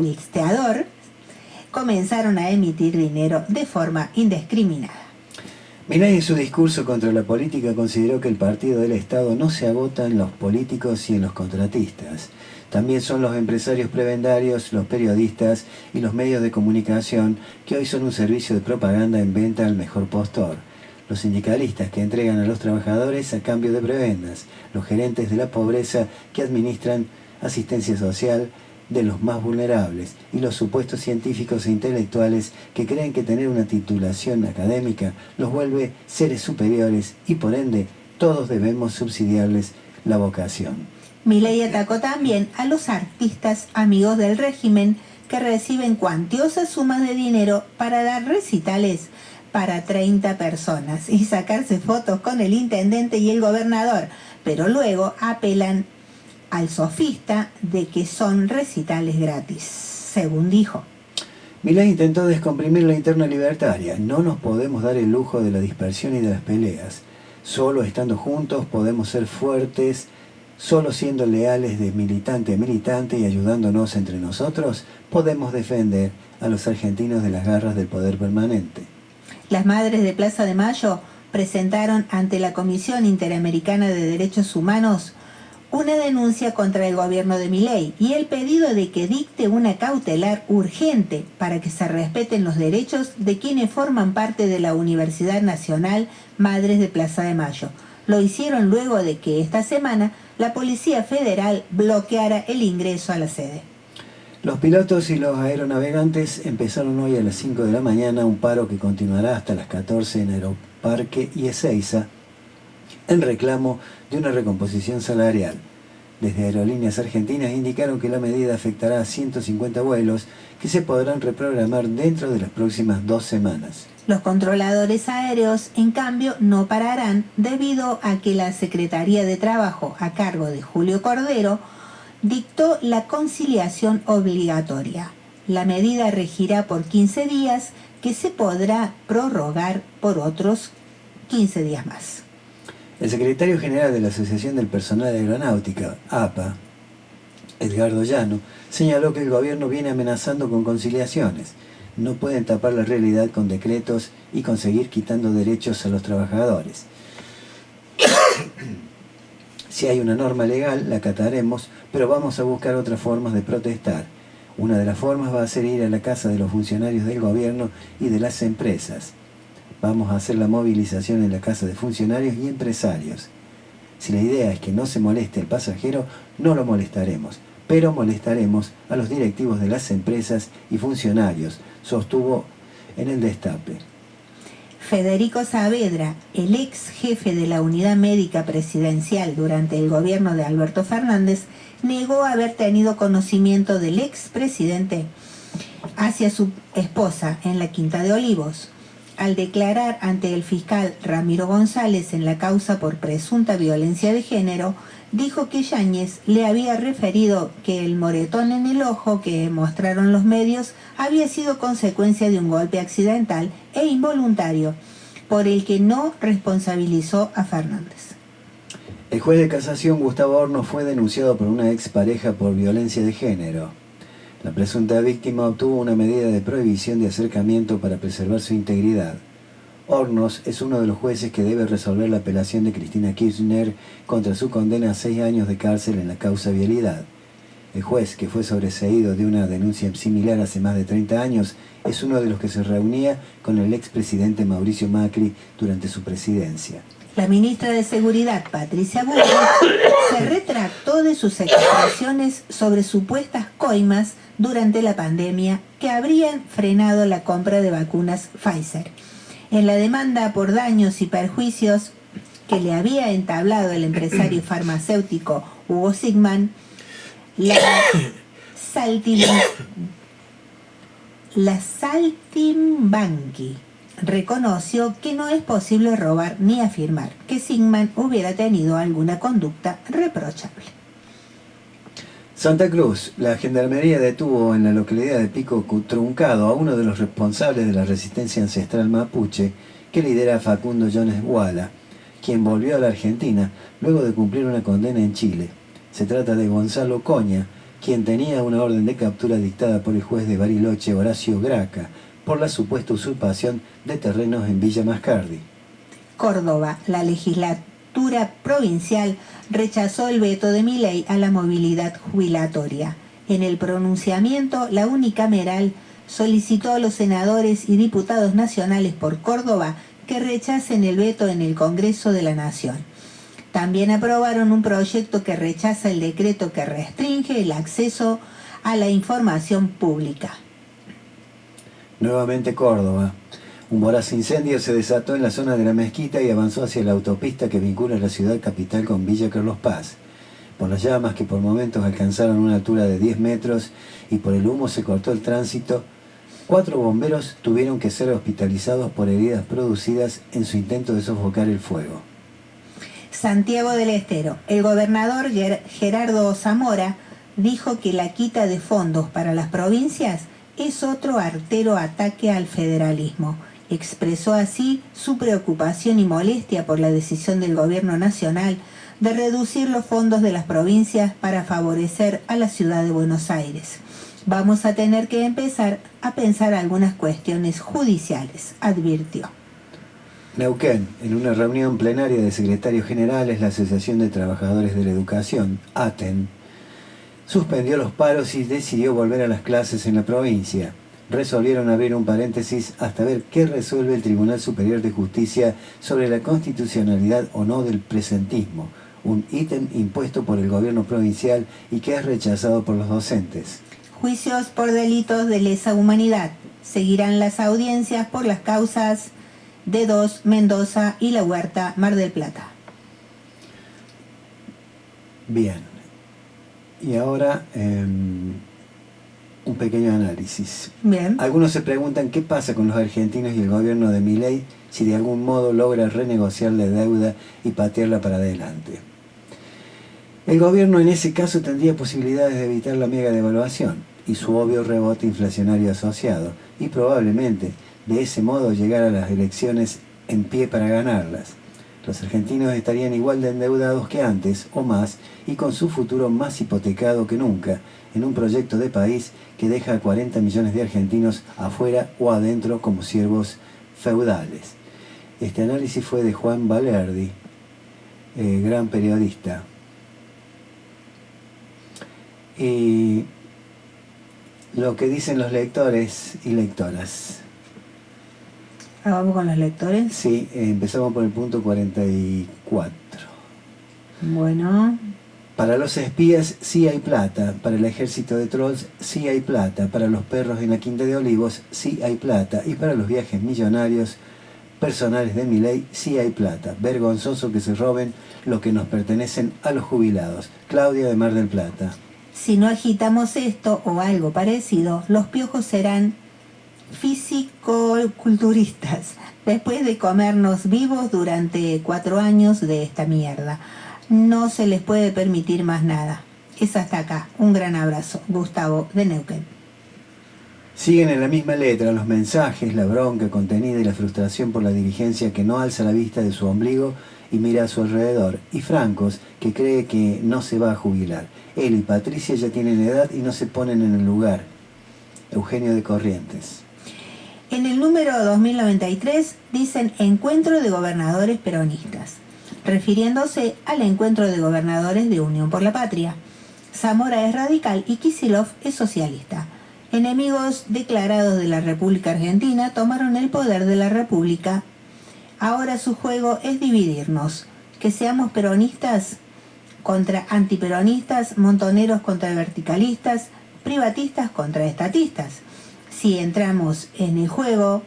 Listeador comenzaron a emitir dinero de forma indiscriminada. Milei en su discurso contra la política consideró que el partido del Estado no se agota en los políticos y en los contratistas. También son los empresarios prebendarios, los periodistas y los medios de comunicación que hoy son un servicio de propaganda en venta al mejor postor. Los sindicalistas que entregan a los trabajadores a cambio de prebendas, los gerentes de la pobreza que administran asistencia social de los más vulnerables y los supuestos científicos e intelectuales que creen que tener una titulación académica los vuelve seres superiores y por ende todos debemos subsidiarles la vocación. Milei atacó también a los artistas amigos del régimen que reciben cuantiosas sumas de dinero para dar recitales para 30 personas y sacarse fotos con el intendente y el gobernador, pero luego apelan al sofista de que son recitales gratis, según dijo. Milei intentó descomprimir la interna libertaria. No nos podemos dar el lujo de la dispersión y de las peleas. Solo estando juntos podemos ser fuertes. Solo siendo leales de militante a militante y ayudándonos entre nosotros, podemos defender a los argentinos de las garras del poder permanente. Las madres de Plaza de Mayo presentaron ante la Comisión Interamericana de Derechos Humanos una denuncia contra el gobierno de Milei y el pedido de que dicte una cautelar urgente para que se respeten los derechos de quienes forman parte de la Universidad Nacional Madres de Plaza de Mayo. Lo hicieron luego de que esta semana la Policía Federal bloqueara el ingreso a la sede. Los pilotos y los aeronavegantes empezaron hoy a las 5 de la mañana un paro que continuará hasta las 14 en Aeroparque y Ezeiza en reclamo de una recomposición salarial. Desde Aerolíneas Argentinas indicaron que la medida afectará a 150 vuelos que se podrán reprogramar dentro de las próximas 2 semanas. Los controladores aéreos, en cambio, no pararán debido a que la Secretaría de Trabajo, a cargo de Julio Cordero, dictó la conciliación obligatoria. La medida regirá por 15 días que se podrá prorrogar por otros 15 días más. El secretario general de la Asociación del Personal de Aeronáutica, APA, Edgardo Llano, señaló que el gobierno viene amenazando con conciliaciones. No pueden tapar la realidad con decretos y conseguir quitando derechos a los trabajadores. Si hay una norma legal, la acataremos, pero vamos a buscar otras formas de protestar. Una de las formas va a ser ir a la casa de los funcionarios del gobierno y de las empresas. Vamos a hacer la movilización en la casa de funcionarios y empresarios. Si la idea es que no se moleste al pasajero, no lo molestaremos, pero molestaremos a los directivos de las empresas y funcionarios, sostuvo en el Destape. Federico Saavedra, el ex jefe de la Unidad Médica Presidencial durante el gobierno de Alberto Fernández, negó haber tenido conocimiento del expresidente hacia su esposa en la Quinta de Olivos. Al declarar ante el fiscal Ramiro González en la causa por presunta violencia de género, dijo que Yáñez le había referido que el moretón en el ojo que mostraron los medios había sido consecuencia de un golpe accidental e involuntario, por el que no responsabilizó a Fernández. El juez de casación Gustavo Hornos fue denunciado por una expareja por violencia de género. La presunta víctima obtuvo una medida de prohibición de acercamiento para preservar su integridad. Hornos es uno de los jueces que debe resolver la apelación de Cristina Kirchner contra su condena a 6 años de cárcel en la causa vialidad. El juez, que fue sobreseído de una denuncia similar hace más de 30 años, es uno de los que se reunía con el expresidente Mauricio Macri durante su presidencia. La ministra de Seguridad, Patricia Bullrich, se retractó de sus expresiones sobre supuestas coimas durante la pandemia que habrían frenado la compra de vacunas Pfizer. En la demanda por daños y perjuicios que le había entablado el empresario farmacéutico Hugo Sigman, la Saltimbanqui reconoció que no es posible robar ni afirmar que Sigman hubiera tenido alguna conducta reprochable. Santa Cruz, la gendarmería detuvo en la localidad de Pico Truncado a uno de los responsables de la resistencia ancestral mapuche que lidera Facundo Jones Guala, quien volvió a la Argentina luego de cumplir una condena en Chile. Se trata de Gonzalo Coña, quien tenía una orden de captura dictada por el juez de Bariloche, Horacio Graca, por la supuesta usurpación de terrenos en Villa Mascardi. Córdoba, la legislatura provincial rechazó el veto de Milei a la movilidad jubilatoria. En el pronunciamiento, la unicameral solicitó a los senadores y diputados nacionales por Córdoba que rechacen el veto en el Congreso de la Nación. También aprobaron un proyecto que rechaza el decreto que restringe el acceso a la información pública. Nuevamente Córdoba. Un voraz incendio se desató en la zona de la mezquita y avanzó hacia la autopista que vincula la ciudad capital con Villa Carlos Paz. Por las llamas que por momentos alcanzaron una altura de 10 metros y por el humo se cortó el tránsito, 4 bomberos tuvieron que ser hospitalizados por heridas producidas en su intento de sofocar el fuego. Santiago del Estero. El gobernador Gerardo Zamora dijo que la quita de fondos para las provincias es otro artero ataque al federalismo. Expresó así su preocupación y molestia por la decisión del gobierno nacional de reducir los fondos de las provincias para favorecer a la ciudad de Buenos Aires. Vamos a tener que empezar a pensar algunas cuestiones judiciales, advirtió. Neuquén, en una reunión plenaria de secretarios generales, la Asociación de Trabajadores de la Educación, ATEN, suspendió los paros y decidió volver a las clases en la provincia. Resolvieron abrir un paréntesis hasta ver qué resuelve el Tribunal Superior de Justicia sobre la constitucionalidad o no del presentismo, un ítem impuesto por el gobierno provincial y que es rechazado por los docentes. Juicios por delitos de lesa humanidad. Seguirán las audiencias por las causas de Dos, Mendoza y La Huerta, Mar del Plata. Bien. Y ahora un pequeño análisis. Bien. Algunos se preguntan qué pasa con los argentinos y el gobierno de Milei si de algún modo logra renegociar la deuda y patearla para adelante. El gobierno en ese caso tendría posibilidades de evitar la mega devaluación y su obvio rebote inflacionario asociado, y probablemente de ese modo llegar a las elecciones en pie para ganarlas. Los argentinos estarían igual de endeudados que antes, o más, y con su futuro más hipotecado que nunca, en un proyecto de país que deja a 40 millones de argentinos afuera o adentro como siervos feudales. Este análisis fue de Juan Valerdi, gran periodista. Y lo que dicen los lectores y lectoras. ¿Vamos con los lectores? Sí, empezamos por el punto 44. Bueno. Para los espías sí hay plata, para el ejército de trolls sí hay plata, para los perros en la quinta de Olivos sí hay plata, y para los viajes millonarios personales de Milei sí hay plata. Vergonzoso que se roben lo que nos pertenecen a los jubilados. Claudia de Mar del Plata. Si no agitamos esto o algo parecido, los piojos serán fisicoculturistas, después de comernos vivos durante 4 años de esta mierda. No se les puede permitir más nada. Es hasta acá. Un gran abrazo. Gustavo de Neuquén. Siguen en la misma letra los mensajes, la bronca contenida y la frustración por la dirigencia que no alza la vista de su ombligo y mira a su alrededor, y Francos, que cree que no se va a jubilar. Él y Patricia ya tienen edad y no se ponen en el lugar. Eugenio de Corrientes. En el número 2093 dicen Encuentro de Gobernadores Peronistas, refiriéndose al encuentro de gobernadores de Unión por la Patria. Zamora es radical y Kicillof es socialista. Enemigos declarados de la República Argentina tomaron el poder de la República. Ahora su juego es dividirnos, que seamos peronistas contra antiperonistas, montoneros contra verticalistas, privatistas contra estatistas. Si entramos en el juego,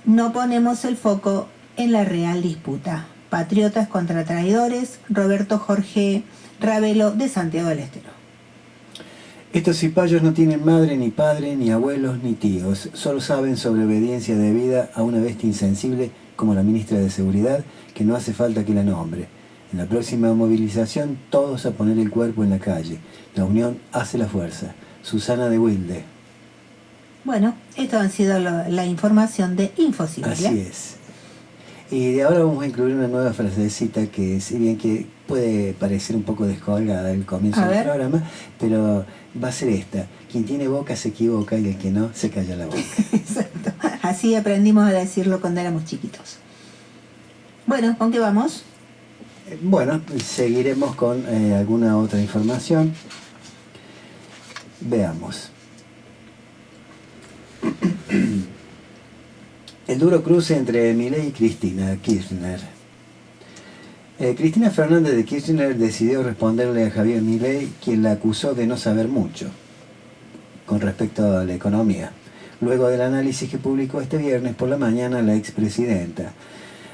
no ponemos el foco en la real disputa. Patriotas contra traidores, Roberto Jorge Ravelo de Santiago del Estero. Estos cipayos no tienen madre, ni padre, ni abuelos, ni tíos. Solo saben sobre obediencia debida a una bestia insensible como la ministra de Seguridad, que no hace falta que la nombre. En la próxima movilización, todos a poner el cuerpo en la calle. La unión hace la fuerza. Susana de Wilde. Bueno, esto ha sido la información de Infosible. Así es. Y de ahora vamos a incluir una nueva frasecita que, si bien que puede parecer un poco descolgada al comienzo del programa, pero va a ser esta: quien tiene boca se equivoca y el que no se calla la boca. Exacto. Así aprendimos a decirlo cuando éramos chiquitos. Bueno, ¿con qué vamos? Bueno, seguiremos con alguna otra información. Veamos. El duro cruce entre Milei y Cristina Kirchner. Cristina Fernández de Kirchner decidió responderle a Javier Milei, quien la acusó de no saber mucho con respecto a la economía, luego del análisis que publicó este viernes por la mañana la expresidenta.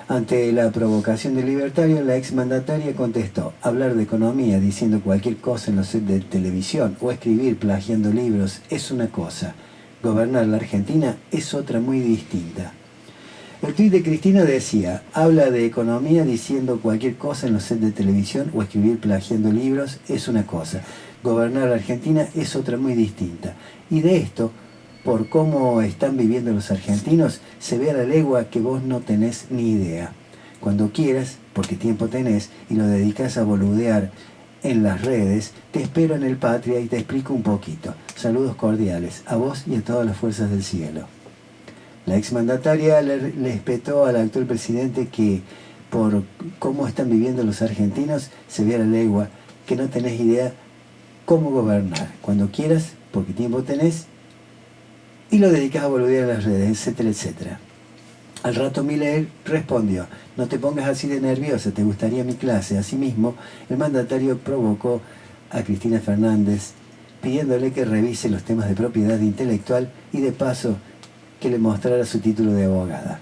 Ante la provocación del libertario, la exmandataria contestó: hablar de economía diciendo cualquier cosa en los sets de televisión o escribir plagiando libros es una cosa, gobernar la Argentina es otra muy distinta. El tuit de Cristina decía: habla de economía diciendo cualquier cosa en los sets de televisión o escribir plagiando libros es una cosa, gobernar la Argentina es otra muy distinta. Y de esto, por cómo están viviendo los argentinos, se ve a la legua que vos no tenés ni idea. Cuando quieras, porque tiempo tenés, y lo dedicás a boludear en las redes, te espero en el Patria y te explico un poquito. Saludos cordiales, a vos y a todas las fuerzas del cielo. La exmandataria le espetó al actual presidente que, por cómo están viviendo los argentinos, se ve a la legua que no tenés idea cómo gobernar. Cuando quieras, porque tiempo tenés, y lo dedicás a boludear en las redes, etcétera, etcétera. Al rato Milei respondió: no te pongas así de nerviosa, te gustaría mi clase. Asimismo, el mandatario provocó a Cristina Fernández pidiéndole que revise los temas de propiedad intelectual y de paso que le mostrara su título de abogada.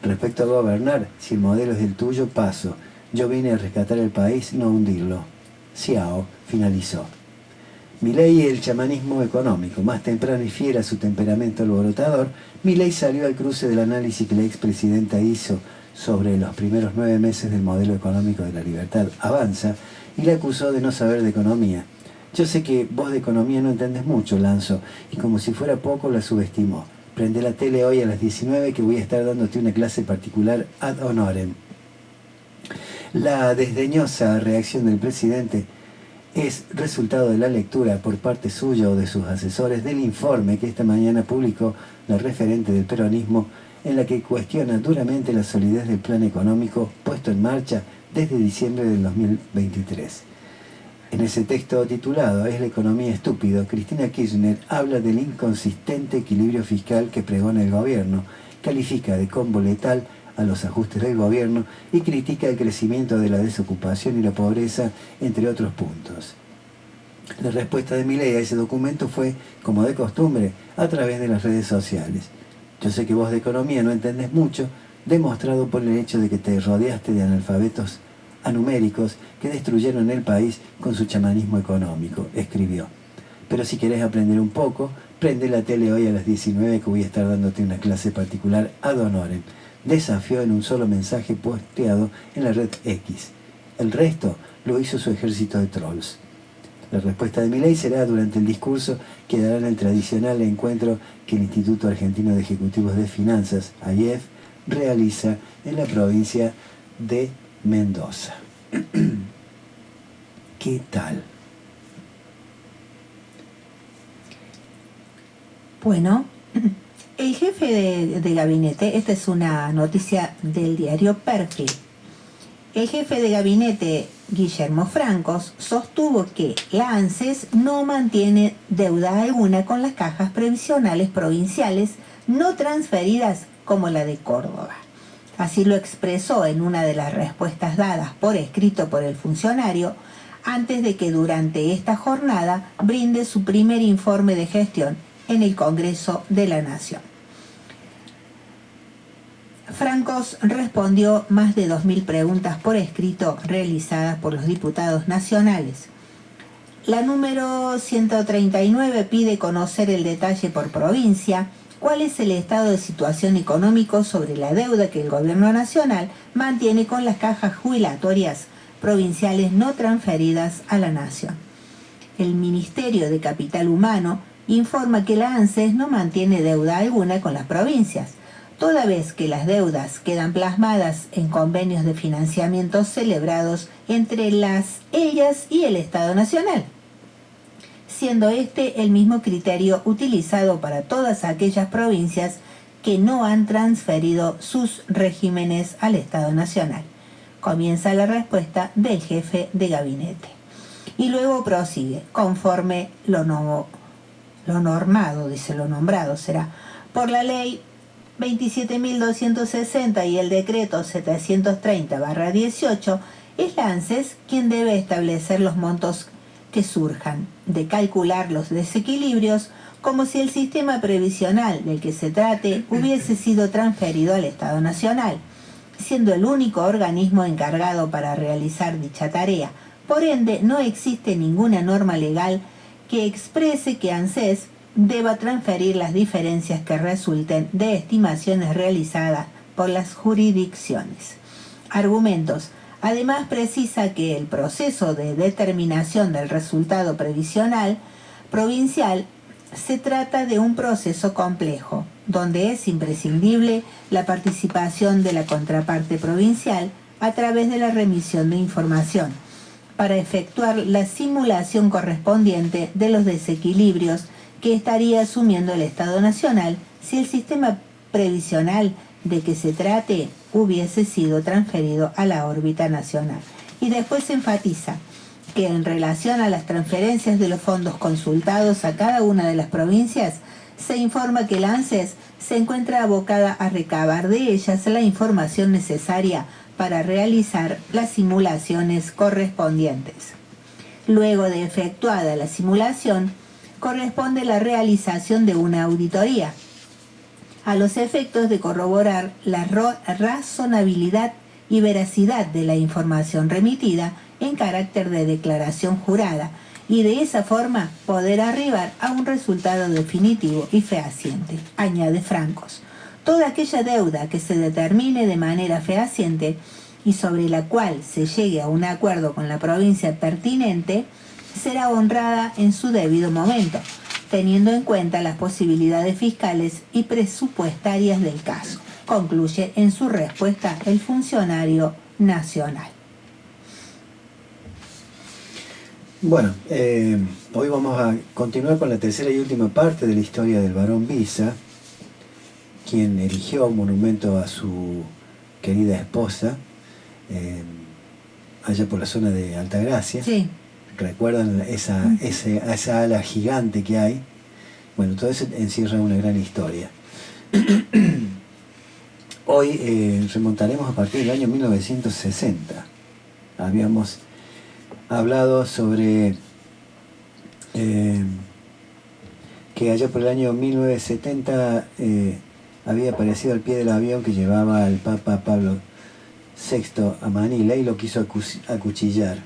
Respecto a gobernar, si el modelo es el tuyo, paso. Yo vine a rescatar el país, no a hundirlo. Xiao finalizó. Milei y el chamanismo económico. Más temprano y fiel a su temperamento alborotador, Milei salió al cruce del análisis que la expresidenta hizo sobre los primeros 9 meses del modelo económico de la Libertad Avanza y la acusó de no saber de economía. Yo sé que vos de economía no entendés mucho, lanzó, y como si fuera poco la subestimó. Prende la tele hoy a las 19 que voy a estar dándote una clase particular ad honorem. La desdeñosa reacción del presidente es resultado de la lectura por parte suya o de sus asesores del informe que esta mañana publicó la referente del peronismo, en la que cuestiona duramente la solidez del plan económico puesto en marcha desde diciembre del 2023. En ese texto titulado ¿Es la economía estúpido?, Cristina Kirchner habla del inconsistente equilibrio fiscal que pregona el gobierno, califica de combo letal a los ajustes del gobierno y critica el crecimiento de la desocupación y la pobreza, entre otros puntos. La respuesta de Milei a ese documento fue, como de costumbre, a través de las redes sociales. Yo sé que vos de economía no entendés mucho, demostrado por el hecho de que te rodeaste de analfabetos anuméricos que destruyeron el país con su chamanismo económico, escribió. Pero si querés aprender un poco, prende la tele hoy a las 19 que voy a estar dándote una clase particular ad honorem. Desafió en un solo mensaje posteado en la red X. El resto lo hizo su ejército de trolls. La respuesta de Milei será durante el discurso que dará en el tradicional encuentro que el Instituto Argentino de Ejecutivos de Finanzas, AIEF, realiza en la provincia de Mendoza. ¿Qué tal? Bueno, el jefe de gabinete, esta es una noticia del diario Perfil, el jefe de gabinete, Guillermo Francos, sostuvo que la ANSES no mantiene deuda alguna con las cajas previsionales provinciales no transferidas como la de Córdoba. Así lo expresó en una de las respuestas dadas por escrito por el funcionario antes de que durante esta jornada brinde su primer informe de gestión en el Congreso de la Nación. Francos respondió más de 2.000 preguntas por escrito realizadas por los diputados nacionales. La número 139 pide conocer el detalle por provincia, cuál es el estado de situación económico sobre la deuda que el gobierno nacional mantiene con las cajas jubilatorias provinciales no transferidas a la nación. El Ministerio de Capital Humano informa que la ANSES no mantiene deuda alguna con las provincias, toda vez que las deudas quedan plasmadas en convenios de financiamiento celebrados entre ellas y el Estado Nacional, siendo este el mismo criterio utilizado para todas aquellas provincias que no han transferido sus regímenes al Estado Nacional. Comienza la respuesta del jefe de gabinete. Y luego prosigue, conforme lo nombrado será, por la ley 27.260 y el decreto 730/18, es la ANSES quien debe establecer los montos que surjan, de calcular los desequilibrios, como si el sistema previsional del que se trate hubiese sido transferido al Estado Nacional, siendo el único organismo encargado para realizar dicha tarea. Por ende, no existe ninguna norma legal que exprese que ANSES deba transferir las diferencias que resulten de estimaciones realizadas por las jurisdicciones. Argumentos. Además, precisa que el proceso de determinación del resultado previsional provincial se trata de un proceso complejo, donde es imprescindible la participación de la contraparte provincial a través de la remisión de información, para efectuar la simulación correspondiente de los desequilibrios que estaría asumiendo el Estado Nacional si el sistema previsional de que se trate hubiese sido transferido a la órbita nacional. Y después se enfatiza que en relación a las transferencias de los fondos consultados a cada una de las provincias, se informa que la ANSES se encuentra abocada a recabar de ellas la información necesaria para realizar las simulaciones correspondientes. Luego de efectuada la simulación, corresponde la realización de una auditoría, a los efectos de corroborar la razonabilidad y veracidad de la información remitida en carácter de declaración jurada, y de esa forma poder arribar a un resultado definitivo y fehaciente, añade Francos. Toda aquella deuda que se determine de manera fehaciente y sobre la cual se llegue a un acuerdo con la provincia pertinente será honrada en su debido momento, teniendo en cuenta las posibilidades fiscales y presupuestarias del caso, concluye en su respuesta el funcionario nacional. Bueno, hoy vamos a continuar con la tercera y última parte de la historia del barón Visa, quien erigió un monumento a su querida esposa, allá por la zona de Altagracia. Sí. ¿Recuerdan esa ala gigante que hay? Bueno, todo eso encierra una gran historia. Hoy remontaremos a partir del año 1960. Habíamos hablado sobre que allá por el año 1970 había aparecido al pie del avión que llevaba al Papa Pablo VI a Manila y lo quiso acuchillar,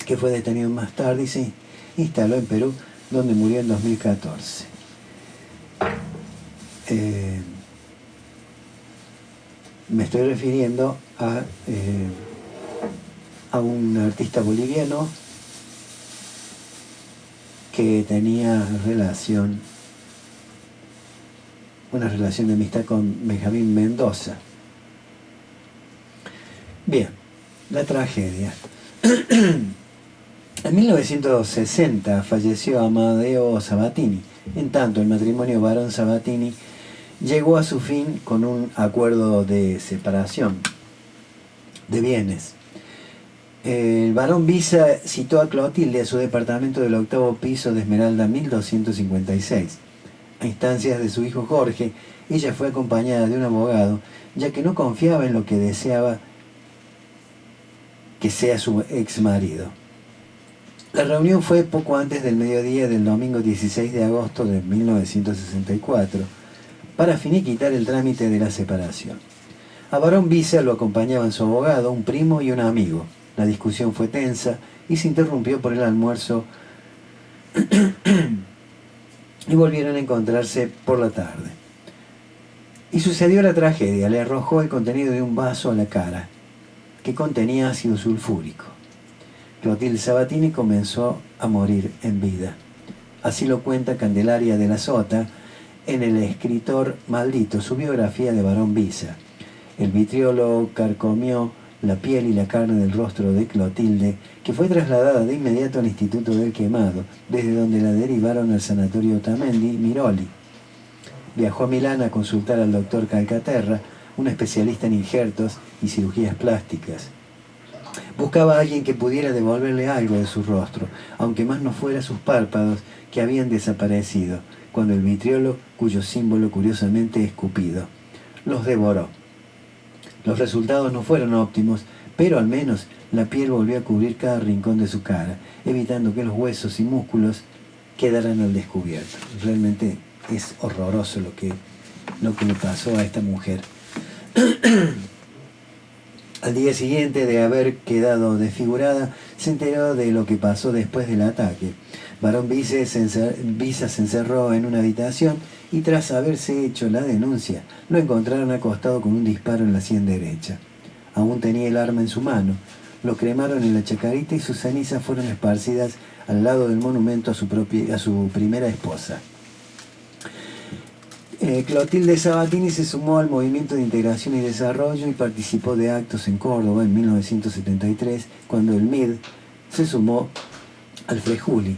que fue detenido más tarde y se instaló en Perú, donde murió en 2014. Me estoy refiriendo a un artista boliviano que tenía una relación de amistad con Benjamín Mendoza. Bien, la tragedia. En 1960 falleció Amadeo Sabatini. En tanto, el matrimonio Barón-Sabatini llegó a su fin con un acuerdo de separación de bienes. El barón Visa citó a Clotilde a su departamento del 8º piso de Esmeralda 1256. A instancias de su hijo Jorge, ella fue acompañada de un abogado, ya que no confiaba en lo que deseaba que sea su ex marido. La reunión fue poco antes del mediodía del domingo 16 de agosto de 1964, para finiquitar el trámite de la separación. A barón Visa lo acompañaban su abogado, un primo y un amigo. La discusión fue tensa y se interrumpió por el almuerzo y volvieron a encontrarse por la tarde. Y sucedió la tragedia. Le arrojó el contenido de un vaso a la cara, que contenía ácido sulfúrico. Clotilde Sabatini comenzó a morir en vida. Así lo cuenta Candelaria de la Sota en El escritor maldito, su biografía de Barón Visa. El vitriolo carcomió la piel y la carne del rostro de Clotilde, que fue trasladada de inmediato al Instituto del Quemado, desde donde la derivaron al sanatorio Otamendi Miroli. Viajó a Milán a consultar al doctor Calcaterra, un especialista en injertos y cirugías plásticas. Buscaba a alguien que pudiera devolverle algo de su rostro, aunque más no fuera sus párpados, que habían desaparecido, cuando el vitriolo, cuyo símbolo curiosamente es Cupido, los devoró. Los resultados no fueron óptimos, pero al menos la piel volvió a cubrir cada rincón de su cara, evitando que los huesos y músculos quedaran al descubierto. Realmente es horroroso lo que le pasó a esta mujer. Al día siguiente de haber quedado desfigurada, se enteró de lo que pasó después del ataque. Barón Visa se encerró en una habitación y tras haberse hecho la denuncia, lo encontraron acostado con un disparo en la sien derecha. Aún tenía el arma en su mano. Lo cremaron en la Chacarita y sus cenizas fueron esparcidas al lado del monumento a su primera esposa. Clotilde Sabatini se sumó al Movimiento de Integración y Desarrollo y participó de actos en Córdoba en 1973, cuando el MID se sumó al Frejuli.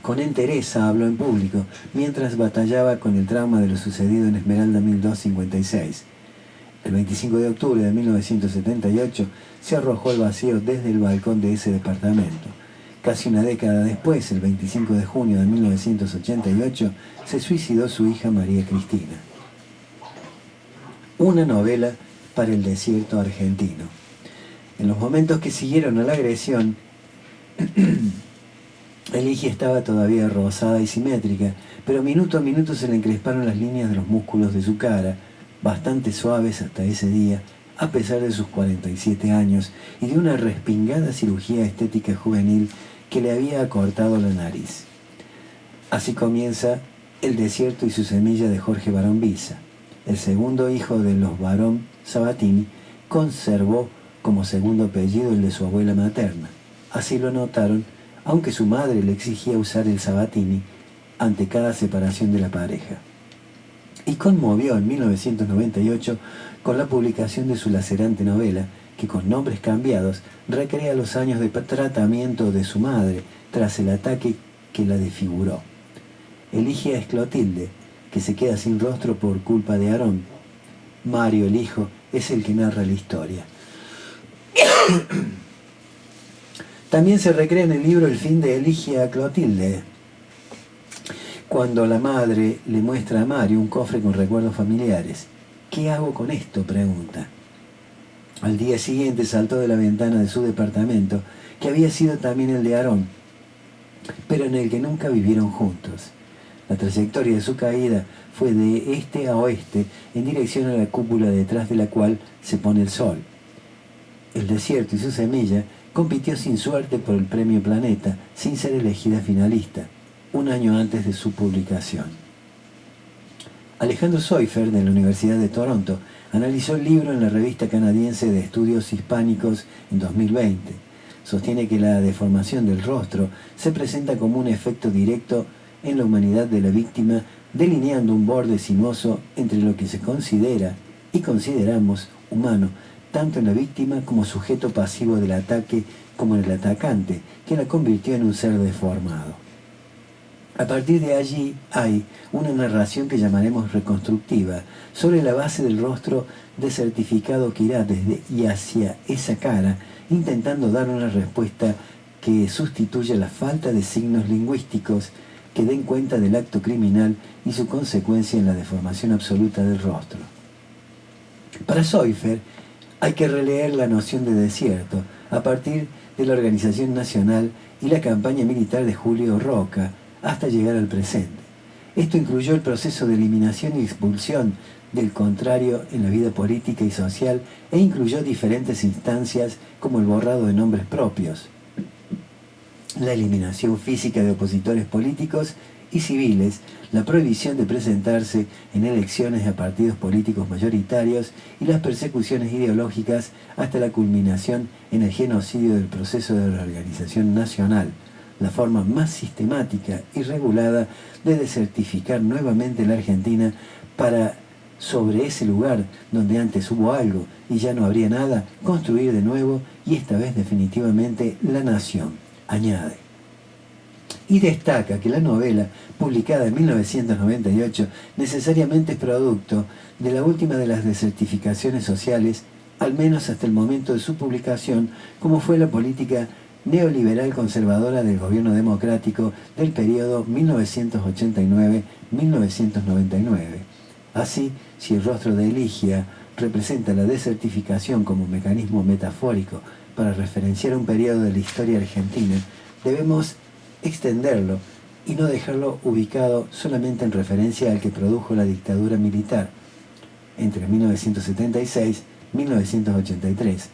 Con entereza habló en público, mientras batallaba con el trauma de lo sucedido en Esmeralda 1256. El 25 de octubre de 1978 se arrojó al vacío desde el balcón de ese departamento. Casi una década después, el 25 de junio de 1988, se suicidó su hija María Cristina. Una novela para el desierto argentino. En los momentos que siguieron a la agresión, Eligia estaba todavía rosada y simétrica, pero minuto a minuto se le encresparon las líneas de los músculos de su cara, bastante suaves hasta ese día, a pesar de sus 47 años y de una respingada cirugía estética juvenil que le había acortado la nariz. Así comienza El desierto y su semilla de Jorge Barón Visa. El segundo hijo de los Barón Sabatini conservó como segundo apellido el de su abuela materna. Así lo notaron, aunque su madre le exigía usar el Sabatini ante cada separación de la pareja. Y conmovió en 1998 con la publicación de su lacerante novela, que con nombres cambiados recrea los años de tratamiento de su madre tras el ataque que la desfiguró. Eligia es Clotilde, que se queda sin rostro por culpa de Aarón. Mario, el hijo, es el que narra la historia. También se recrea en el libro el fin de Eligia a Clotilde, cuando la madre le muestra a Mario un cofre con recuerdos familiares. ¿Qué hago con esto?, pregunta. Al día siguiente saltó de la ventana de su departamento, que había sido también el de Aarón, pero en el que nunca vivieron juntos. La trayectoria de su caída fue de este a oeste, en dirección a la cúpula detrás de la cual se pone el sol. El desierto y su semilla compitió sin suerte por el premio Planeta, sin ser elegida finalista, un año antes de su publicación. Alejandro Soifer, de la Universidad de Toronto, analizó el libro en la revista canadiense de estudios hispánicos en 2020. Sostiene que la deformación del rostro se presenta como un efecto directo en la humanidad de la víctima, delineando un borde sinuoso entre lo que se considera y consideramos humano, tanto en la víctima como sujeto pasivo del ataque, como en el atacante, que la convirtió en un ser deformado. A partir de allí hay una narración que llamaremos reconstructiva, sobre la base del rostro desertificado que irá desde y hacia esa cara, intentando dar una respuesta que sustituya la falta de signos lingüísticos que den cuenta del acto criminal y su consecuencia en la deformación absoluta del rostro. Para Soifer, hay que releer la noción de desierto a partir de la Organización Nacional y la campaña militar de Julio Roca hasta llegar al presente. Esto incluyó el proceso de eliminación y expulsión del contrario en la vida política y social e incluyó diferentes instancias como el borrado de nombres propios, la eliminación física de opositores políticos y civiles, la prohibición de presentarse en elecciones a partidos políticos mayoritarios y las persecuciones ideológicas hasta la culminación en el genocidio del proceso de reorganización nacional, la forma más sistemática y regulada de desertificar nuevamente la Argentina para, sobre ese lugar donde antes hubo algo y ya no habría nada, construir de nuevo y esta vez definitivamente la nación, añade. Y destaca que la novela, publicada en 1998, necesariamente es producto de la última de las desertificaciones sociales, al menos hasta el momento de su publicación, como fue la política neoliberal conservadora del gobierno democrático del periodo 1989-1999. Así, si el rostro de Eligia representa la desertificación como mecanismo metafórico para referenciar un periodo de la historia argentina, debemos extenderlo y no dejarlo ubicado solamente en referencia al que produjo la dictadura militar entre 1976 y 1983,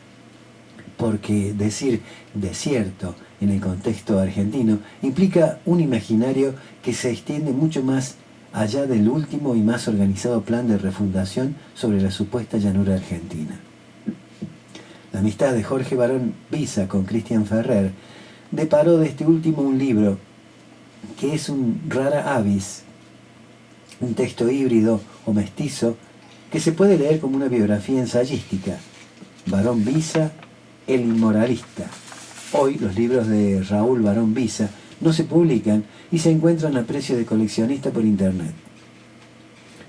porque decir desierto en el contexto argentino implica un imaginario que se extiende mucho más allá del último y más organizado plan de refundación sobre la supuesta llanura argentina. La amistad de Jorge Barón Visa con Cristian Ferrer deparó de este último un libro que es un rara avis, un texto híbrido o mestizo que se puede leer como una biografía ensayística. Barón Visa, el inmoralista. Hoy los libros de Raúl Barón Visa no se publican y se encuentran a precio de coleccionista por internet.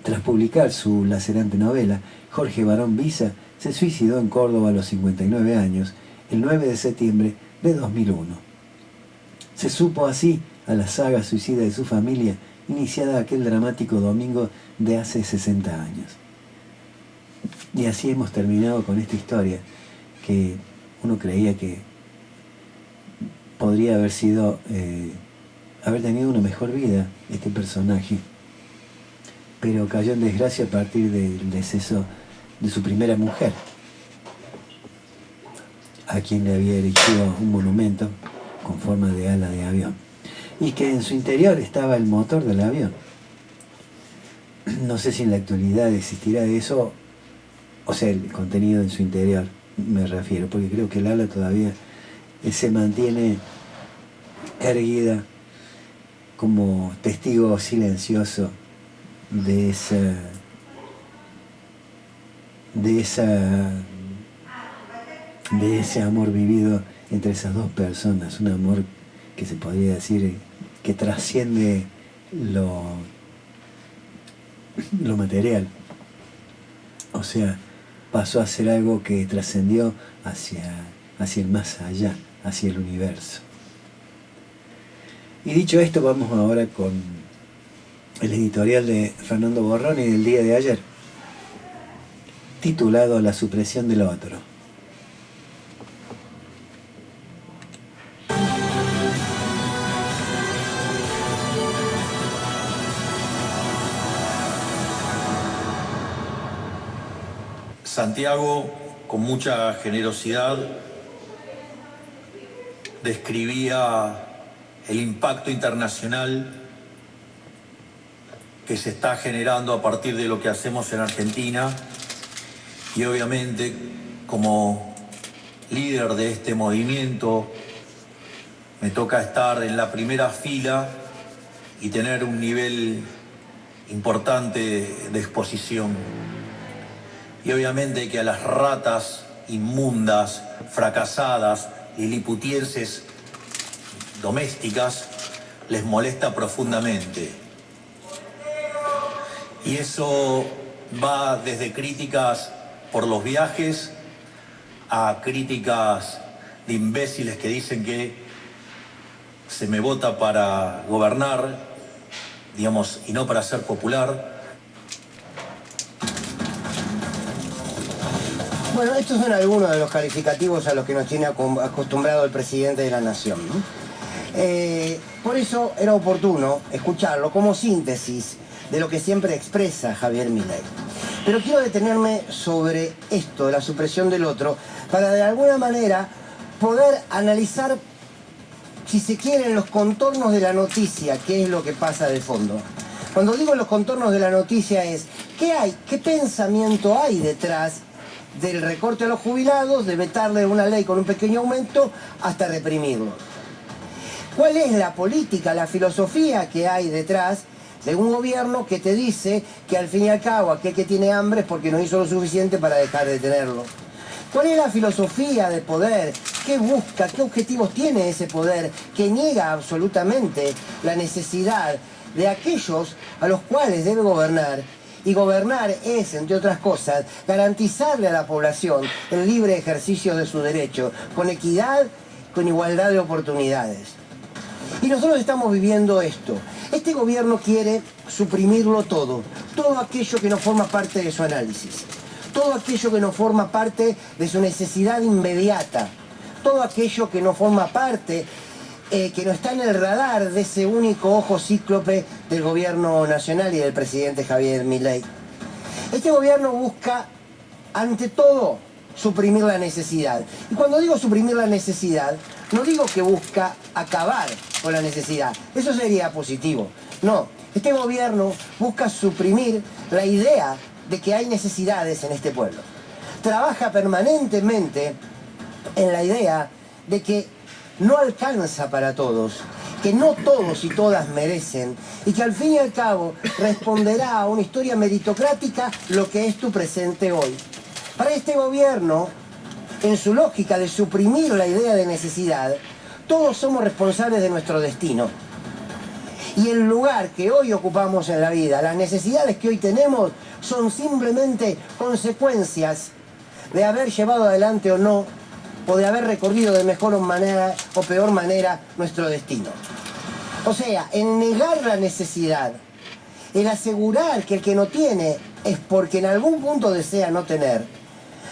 Tras publicar su lacerante novela, Jorge Barón Visa se suicidó en Córdoba a los 59 años, el 9 de septiembre de 2001. Se supo así a la saga suicida de su familia, iniciada aquel dramático domingo de hace 60 años. Y así hemos terminado con esta historia, que uno creía que podría haber sido, haber tenido una mejor vida este personaje, pero cayó en desgracia a partir del deceso de su primera mujer, a quien le había erigido un monumento con forma de ala de avión, y que en su interior estaba el motor del avión. No sé si en la actualidad existirá eso, o sea, el contenido en su interior me refiero, porque creo que el ala todavía se mantiene erguida como testigo silencioso de ese amor vivido entre esas dos personas, un amor que se podría decir que trasciende lo material, o sea, pasó a ser algo que trascendió hacia el más allá, hacia el universo. Y dicho esto, vamos ahora con el editorial de Fernando Borroni del día de ayer, titulado La supresión del otro. Santiago, con mucha generosidad, describía el impacto internacional que se está generando a partir de lo que hacemos en Argentina, y obviamente como líder de este movimiento me toca estar en la primera fila y tener un nivel importante de exposición. Y obviamente que a las ratas inmundas, fracasadas, liliputienses domésticas les molesta profundamente. Y eso va desde críticas por los viajes a críticas de imbéciles que dicen que se me vota para gobernar, digamos, y no para ser popular. Bueno, estos son algunos de los calificativos a los que nos tiene acostumbrado el presidente de la Nación, ¿no? Por eso era oportuno escucharlo como síntesis de lo que siempre expresa Javier Milei. Pero quiero detenerme sobre esto de la supresión del otro para de alguna manera poder analizar, si se quieren, los contornos de la noticia, qué es lo que pasa de fondo. Cuando digo los contornos de la noticia es, ¿qué pensamiento hay detrás del recorte a los jubilados, de vetarle una ley con un pequeño aumento hasta reprimirlos? ¿Cuál es la política, la filosofía que hay detrás de un gobierno que te dice que al fin y al cabo aquel que tiene hambre es porque no hizo lo suficiente para dejar de tenerlo? ¿Cuál es la filosofía de poder? ¿Qué busca? ¿Qué objetivos tiene ese poder que niega absolutamente la necesidad de aquellos a los cuales debe gobernar? Y gobernar es, entre otras cosas, garantizarle a la población el libre ejercicio de su derecho, con equidad, con igualdad de oportunidades. Y nosotros estamos viviendo esto. Este gobierno quiere suprimirlo todo aquello que no forma parte de su análisis, todo aquello que no forma parte de su necesidad inmediata, todo aquello que no forma parte, que no está en el radar de ese único ojo cíclope del gobierno nacional y del presidente Javier Milei. Este gobierno busca, ante todo, suprimir la necesidad. Y cuando digo suprimir la necesidad, no digo que busca acabar con la necesidad. Eso sería positivo. No, este gobierno busca suprimir la idea de que hay necesidades en este pueblo. Trabaja permanentemente en la idea de que no alcanza para todos, que no todos y todas merecen, y que al fin y al cabo responderá a una historia meritocrática lo que es tu presente hoy. Para este gobierno, en su lógica de suprimir la idea de necesidad, todos somos responsables de nuestro destino. Y el lugar que hoy ocupamos en la vida, las necesidades que hoy tenemos, son simplemente consecuencias de haber llevado adelante o no, o de haber recorrido de mejor manera o peor manera nuestro destino. O sea, el negar la necesidad, el asegurar que el que no tiene es porque en algún punto desea no tener,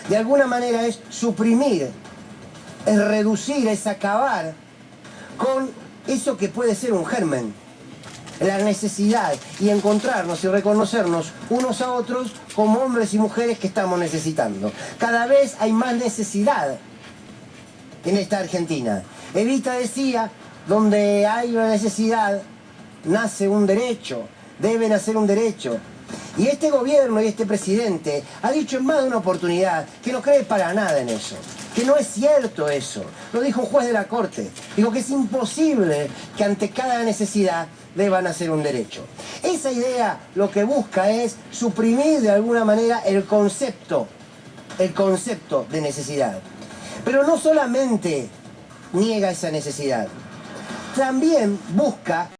de alguna manera es suprimir, es reducir, es acabar con eso que puede ser un germen, la necesidad, y encontrarnos y reconocernos unos a otros como hombres y mujeres que estamos necesitando. Cada vez hay más necesidad en esta Argentina. Evita decía, donde hay una necesidad, nace un derecho, debe nacer un derecho. Y este gobierno y este presidente ha dicho en más de una oportunidad que no cree para nada en eso, que no es cierto eso. Lo dijo un juez de la Corte, dijo que es imposible que ante cada necesidad deba nacer un derecho. Esa idea lo que busca es suprimir de alguna manera el concepto de necesidad. Pero no solamente niega esa necesidad, también busca